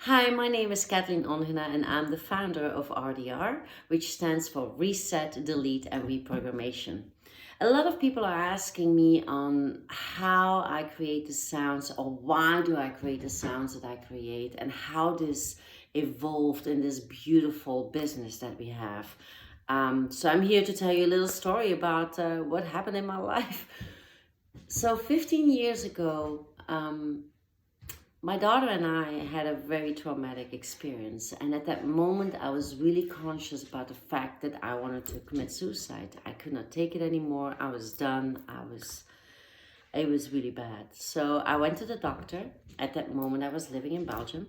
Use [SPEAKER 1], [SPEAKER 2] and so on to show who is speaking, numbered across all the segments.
[SPEAKER 1] Hi, my name is Kathleen Onhena and I'm the founder of RDR, which stands for Reset, Delete and Reprogrammation. A lot of people are asking me on how I create the sounds or why do I create the sounds that I create and how this evolved in this beautiful business that we have. So I'm here to tell you a little story about what happened in my life. So 15 years ago, my daughter and I had a very traumatic experience, and at that moment I was really conscious about the fact that I wanted to commit suicide. I could not take it anymore. I was done. It was really bad. So I went to the doctor. At that moment I was living in Belgium,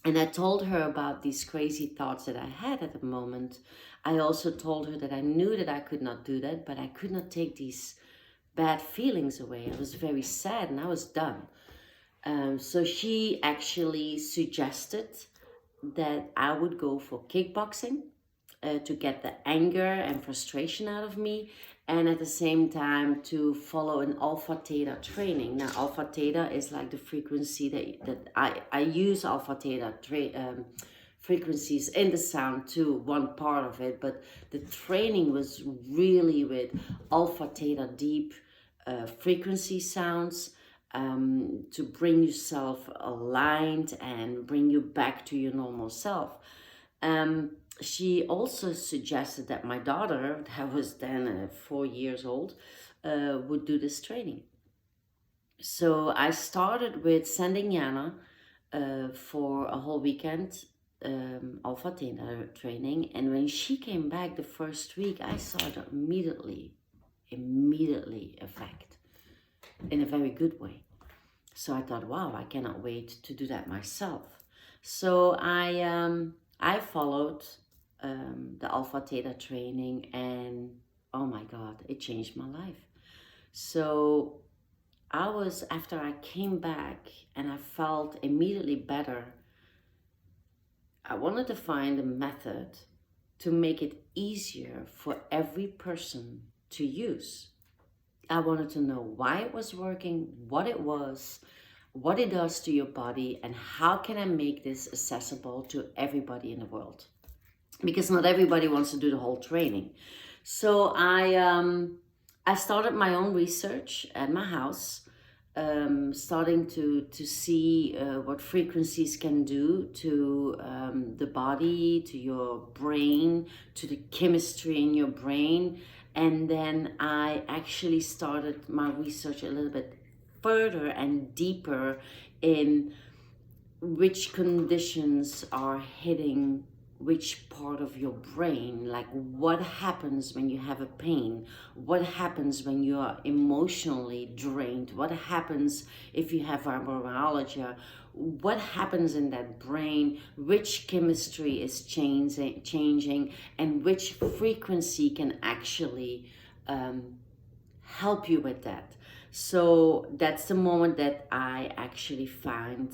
[SPEAKER 1] and I told her about these crazy thoughts that I had at the moment. I also told her that I knew that I could not do that, but I could not take these bad feelings away. I was very sad and I was done. So she actually suggested that I would go for kickboxing to get the anger and frustration out of me, and at the same time to follow an alpha theta training. Now, alpha theta is like the frequency that I use alpha theta frequencies in the sound too, one part of it, but the training was really with alpha theta deep frequency sounds. To bring yourself aligned and bring you back to your normal self. She also suggested that my daughter, that was then 4 years old, would do this training. So I started with sending Yana for a whole weekend Alpha Theta training, and when she came back the first week, I saw it immediately effect in a very good way. So I thought, wow, I cannot wait to do that myself. So I followed the Alpha Theta training, and oh my God, it changed my life. So after I came back and I felt immediately better, I wanted to find a method to make it easier for every person to use. I wanted to know why it was working, what it was, what it does to your body, and how can I make this accessible to everybody in the world? Because not everybody wants to do the whole training. So I started my own research at my house, starting to see what frequencies can do to the body, to your brain, to the chemistry in your brain. And then I actually started my research a little bit further and deeper in which conditions are hitting which part of your brain, like what happens when you have a pain, what happens when you are emotionally drained, what happens if you have fibromyalgia, what happens in that brain, which chemistry is changing, and which frequency can actually help you with that. So that's the moment that I actually find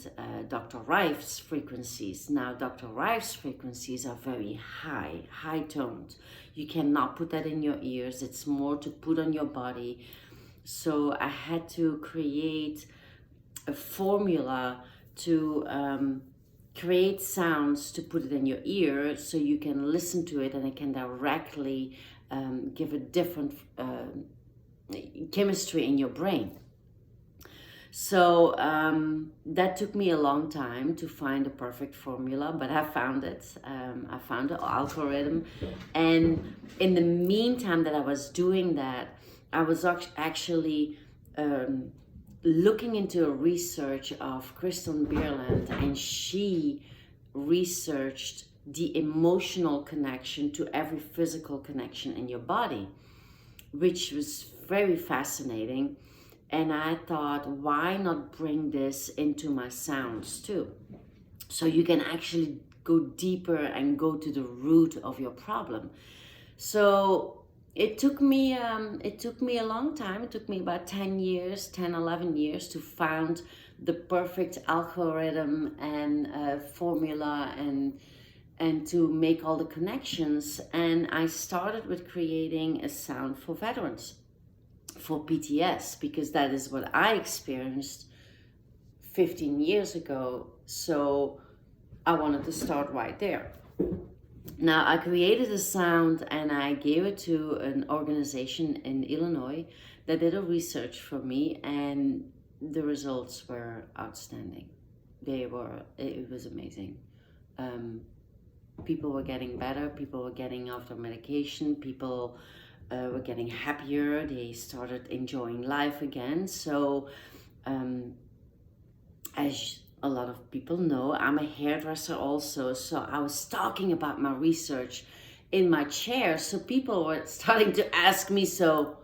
[SPEAKER 1] Dr. Rife's frequencies. Now, Dr. Rife's frequencies are very high toned. You cannot put that in your ears. It's more to put on your body. So I had to create a formula to create sounds to put it in your ear so you can listen to it and it can directly give a different chemistry in your brain. So that took me a long time to find the perfect formula, but I found it. I found the algorithm, and in the meantime that I was doing that, I was actually looking into a research of Kristen Bierland, and she researched the emotional connection to every physical connection in your body, which was very fascinating. And I thought, why not bring this into my sounds too? So you can actually go deeper and go to the root of your problem. So it took me a long time. It took me about 10 years, 10, 11 years to find the perfect algorithm and formula and to make all the connections. And I started with creating a sound for veterans, for PTS, because that is what I experienced 15 years ago. So I wanted to start right there. Now, I created a sound and I gave it to an organization in Illinois that did a research for me, and the results were outstanding. It was amazing. Um, People were getting better, people were getting off their medication, people were getting happier, they started enjoying life again. So, um, as a lot of people know, I'm a hairdresser also. So I was talking about my research in my chair. So people were starting to ask me, so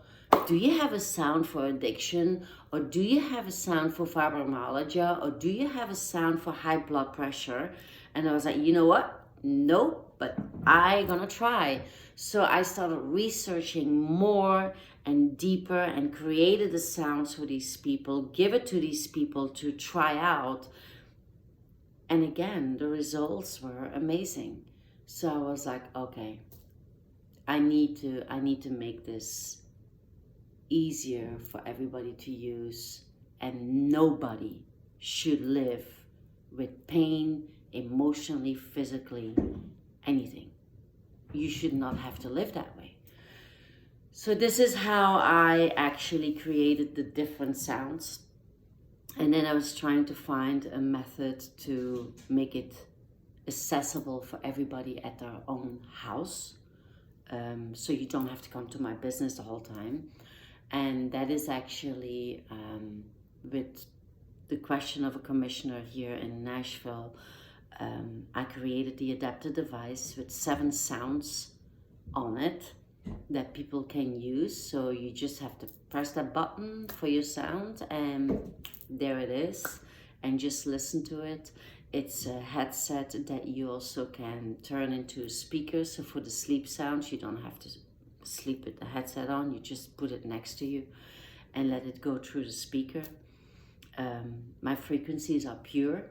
[SPEAKER 1] do you have a sound for addiction? Or do you have a sound for fibromyalgia? Or do you have a sound for high blood pressure? And I was like, you know what? No, but I gonna try. So I started researching more and deeper and created the sounds for these people, give it to these people to try out. And again, the results were amazing. So I was like, okay, I need to make this easier for everybody to use, and nobody should live with pain, emotionally, physically, anything. You should not have to live that way. So this is how I actually created the different sounds. And then I was trying to find a method to make it accessible for everybody at their own house. So you don't have to come to my business the whole time. And that is actually with the question of a commissioner here in Nashville. I created the adapted device with 7 sounds on it that people can use. So you just have to press that button for your sound and there it is, and just listen to it. It's a headset that you also can turn into a speaker. So for the sleep sounds, you don't have to sleep with the headset on. You just put it next to you and let it go through the speaker. My frequencies are pure.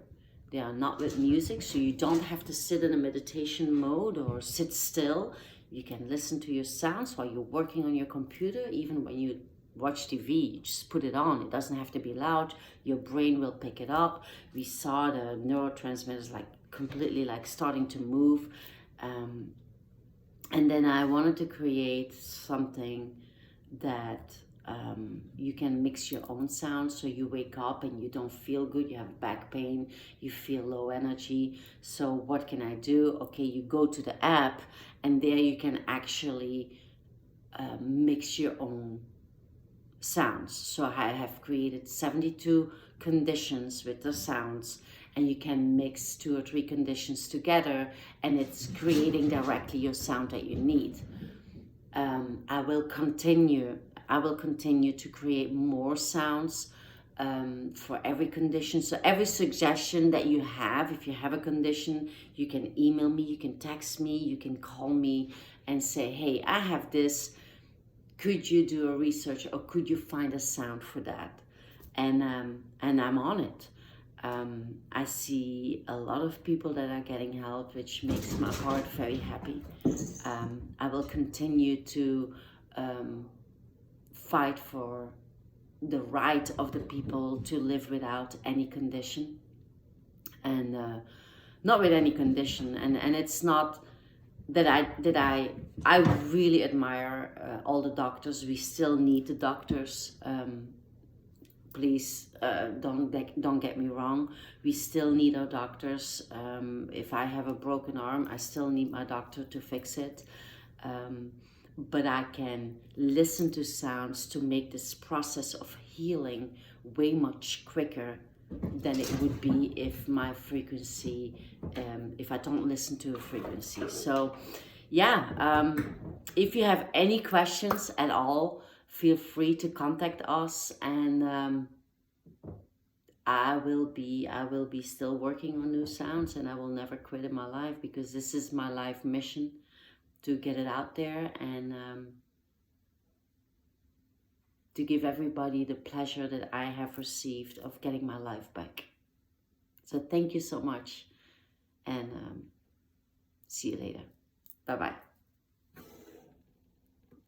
[SPEAKER 1] They are not with music, so you don't have to sit in a meditation mode or sit still. You can listen to your sounds while you're working on your computer. Even when you watch TV, you just put it on. It doesn't have to be loud. Your brain will pick it up. We saw the neurotransmitters like completely like starting to move. And then I wanted to create something that you can mix your own sounds. So you wake up and you don't feel good, you have back pain, you feel low energy. So what can I do? Okay, you go to the app and there you can actually mix your own sounds. So I have created 72 conditions with the sounds, and you can mix 2 or 3 conditions together and it's creating directly your sound that you need. I will continue to create more sounds for every condition. So every suggestion that you have, if you have a condition, you can email me, you can text me, you can call me and say, hey, I have this. Could you do a research, or could you find a sound for that? And I'm on it. I see a lot of people that are getting help, which makes my heart very happy. I will continue to fight for the right of the people to live without any condition, and not with any condition. And it's not that I really admire all the doctors. We still need the doctors. Please don't get me wrong. We still need our doctors. If I have a broken arm, I still need my doctor to fix it. But I can listen to sounds to make this process of healing way much quicker than it would be if my frequency, if I don't listen to a frequency. So yeah, if you have any questions at all, feel free to contact us, and I will be still working on new sounds, and I will never quit in my life, because this is my life mission, to get it out there and to give everybody the pleasure that I have received of getting my life back. So thank you so much, and see you later. Bye-bye.